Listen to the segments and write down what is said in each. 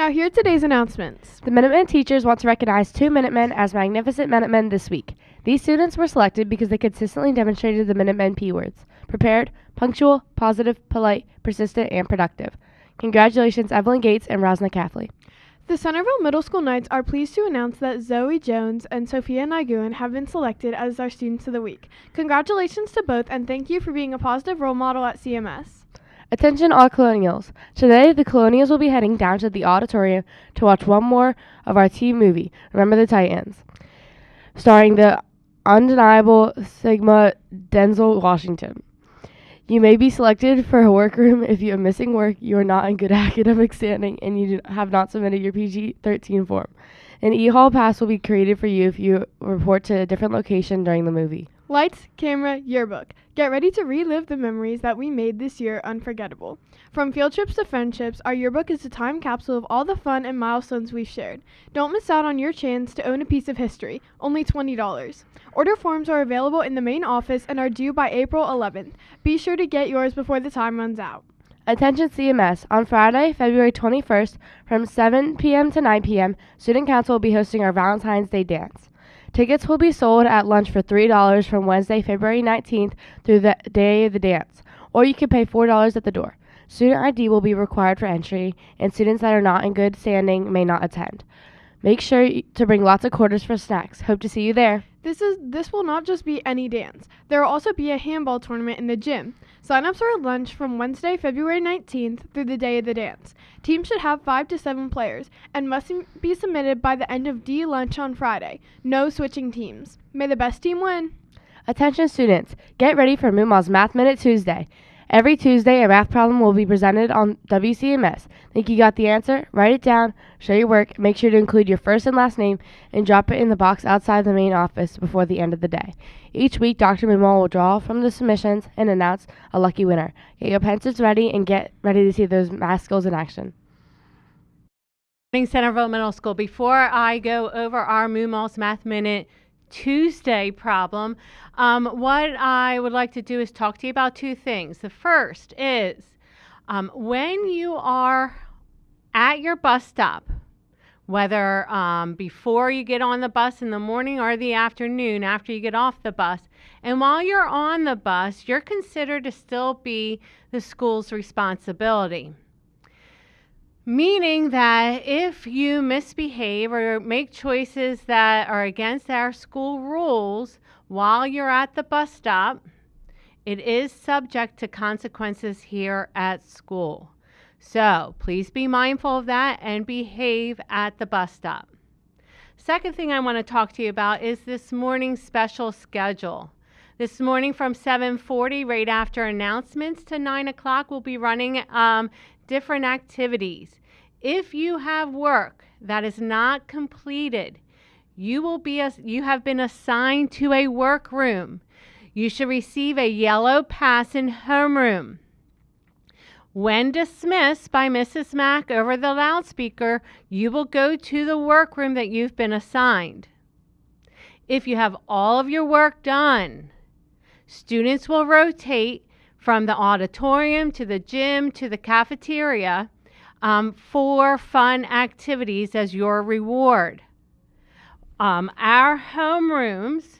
Now here are today's announcements. The Minutemen teachers want to recognize 2 Minutemen as Magnificent Minutemen this week. These students were selected because they consistently demonstrated the Minutemen P words: prepared, punctual, positive, polite, persistent, and productive. Congratulations, Evelyn Gates and Rosna Caffley. The Centerville Middle School Knights are pleased to announce that Zoe Jones and Sophia Naguin have been selected as our Students of the Week. Congratulations to both, and thank you for being a positive role model at CMS. Attention all Colonials. Today, the Colonials will be heading down to the auditorium to watch one more of our team movie, Remember the Titans, starring the undeniable Sigma Denzel Washington. You may be selected for a workroom if you are missing work, you are not in good academic standing, and you have not submitted your PG-13 form. An e-hall pass will be created for you if you report to a different location during the movie. Lights, camera, yearbook. Get ready to relive the memories that we made this year unforgettable. From field trips to friendships, our yearbook is a time capsule of all the fun and milestones we've shared. Don't miss out on your chance to own a piece of history, only $20. Order forms are available in the main office and are due by April 11th. Be sure to get yours before the time runs out. Attention CMS. On Friday, February 21st, from 7 p.m. to 9 p.m., Student Council will be hosting our Valentine's Day dance. Tickets will be sold at lunch for $3 from Wednesday, February 19th through the day of the dance, or you can pay $4 at the door. Student ID will be required for entry, and students that are not in good standing may not attend. Make sure to bring lots of quarters for snacks. Hope to see you there. This will not just be any dance. There will also be a handball tournament in the gym. Sign-ups are at lunch from Wednesday, February 19th through the day of the dance. Teams should have 5 to 7 players and must be submitted by the end of D lunch on Friday. No switching teams. May the best team win. Attention students, get ready for Muma's Math Minute Tuesday. Every Tuesday, a math problem will be presented on WCMS. Think you got the answer? Write it down, show your work, make sure to include your first and last name, and drop it in the box outside the main office before the end of the day. Each week, Dr. Muma will draw from the submissions and announce a lucky winner. Get your pencils ready and get ready to see those math skills in action. Centerville Middle School. Before I go over our Muma's Math Minute Tuesday problem, what I would like to do is talk to you about 2 things. The first is when you are at your bus stop, whether before you get on the bus in the morning or the afternoon after you get off the bus, and while you're on the bus, you're considered to still be the school's responsibility. Meaning that if you misbehave or make choices that are against our school rules while you're at the bus stop, it is subject to consequences here at school. So please be mindful of that and behave at the bus stop. Second thing I want to talk to you about is this morning's special schedule. This morning from 7:40, right after announcements, to 9 o'clock, we'll be running different activities. If you have work that is not completed, you have been assigned to a workroom. You should receive a yellow pass in homeroom. When dismissed by Mrs. Mack over the loudspeaker, you will go to the workroom that you've been assigned. If you have all of your work done, students will rotate from the auditorium to the gym to the cafeteria for fun activities as your reward. Our homerooms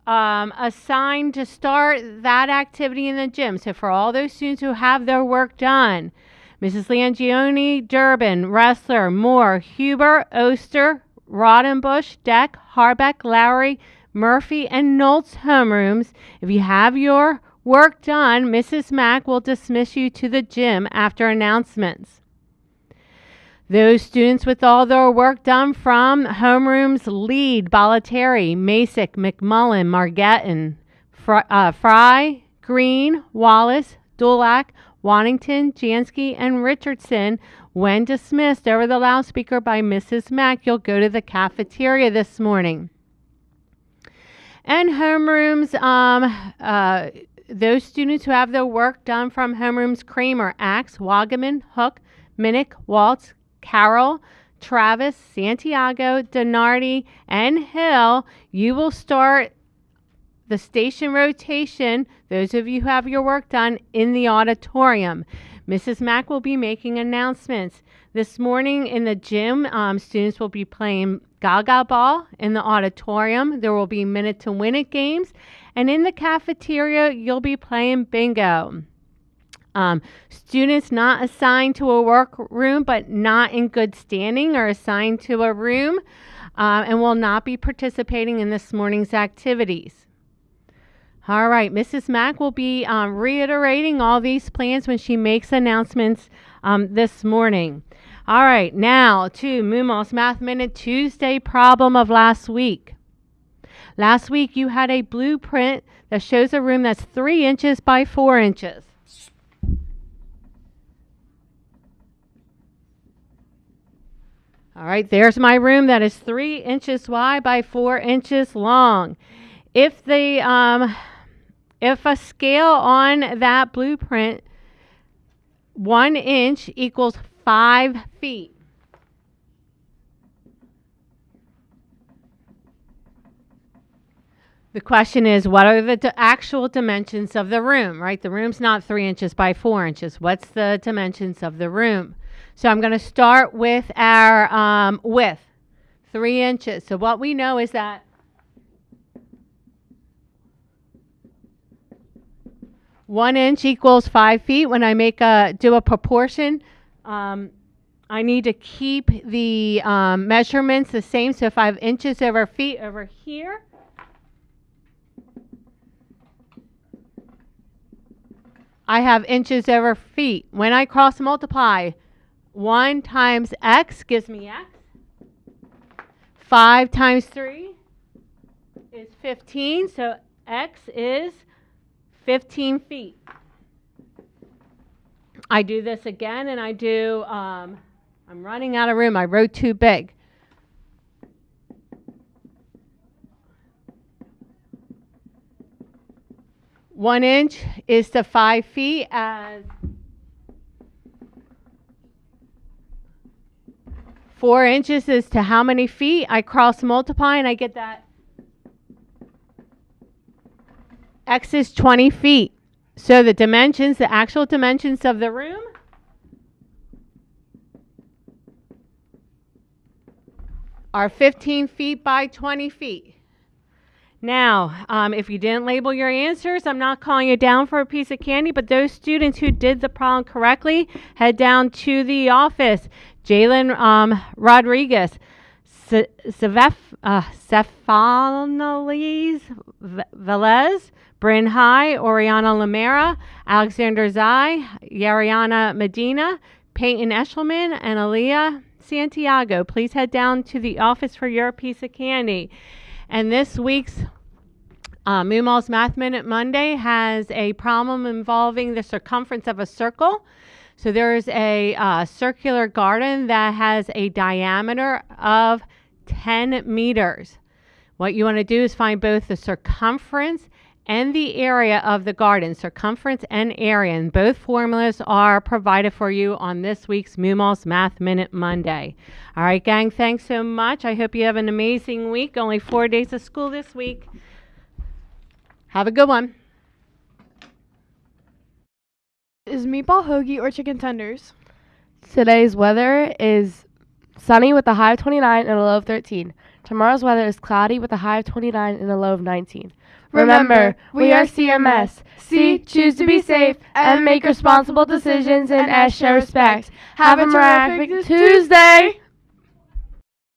assigned to start that activity in the gym. So for all those students who have their work done, Mrs. Langione, Durbin, Ressler, Moore, Huber, Oster, Rodenbush, Deck, Harbeck, Lowry, Murphy, and Noltz homerooms, if you have your work done, Mrs. Mack will dismiss you to the gym after announcements. Those students with all their work done from homerooms Lead, Bollettieri, Masick, McMullen, Margetton, Fry, Green, Wallace, Dulac, Waddington, Jansky, and Richardson, when dismissed over the loudspeaker by Mrs. Mack, you'll go to the cafeteria this morning. And homerooms, those students who have their work done from homerooms Kramer, Axe, Wagaman, Hook, Minnick, Waltz, Carroll, Travis, Santiago, Donardi, and Hill, you will start the station rotation, those of you who have your work done, in the auditorium. Mrs. Mack will be making announcements. This morning in the gym, students will be playing Gaga Ball. In the auditorium, there will be Minute to Win It games. And in the cafeteria, you'll be playing bingo. Students not assigned to a workroom but not in good standing are assigned to a room and will not be participating in this morning's activities. All right, Mrs. Mack will be reiterating all these plans when she makes announcements this morning. All right, now to Mumos Math Minute Tuesday problem of last week. Last week you had a blueprint that shows a room that's 3 inches by 4 inches. All right, there's my room that is 3 inches wide by 4 inches long. If a scale on that blueprint, 1 inch equals 5 feet. The question is, what are the actual dimensions of the room, right? The room's not 3 inches by 4 inches. What's the dimensions of the room? So I'm going to start with our width, 3 inches. So what we know is that 1 inch equals 5 feet. When I do a proportion, I need to keep the measurements the same. So if I have inches over feet over here, I have inches over feet. When I cross multiply, 1 times x gives me x. 5 times 3 is 15, so x is 15 feet. I do this again, and I do, I'm running out of room. I wrote too big. One inch is to 5 feet as 4 inches is to how many feet? I cross multiply and I get that x is 20 feet. So the dimensions, the actual dimensions of the room are 15 feet by 20 feet. Now, if you didn't label your answers, I'm not calling you down for a piece of candy, but those students who did the problem correctly, head down to the office. Jalen Rodriguez, Cephalines Velez, Bryn High, Oriana Lamera, Alexander Zai, Yariana Medina, Peyton Eshelman, and Aaliyah Santiago. Please head down to the office for your piece of candy. And this week's Mumal's Math Minute Monday has a problem involving the circumference of a circle. So there's a circular garden that has a diameter of 10 meters. What you want to do is find both the circumference and the area of the garden, circumference and area. And both formulas are provided for you on this week's Mumal's Math Minute Monday. All right, gang, thanks so much. I hope you have an amazing week. Only 4 days of school this week. Have a good one. Is meatball hoagie or chicken tenders? Today's weather is sunny with a high of 29 and a low of 13. Tomorrow's weather is cloudy with a high of 29 and a low of 19. Remember, we are CMS. C, choose to be safe, M, make responsible decisions, and S, show respect. Have a terrific Tuesday!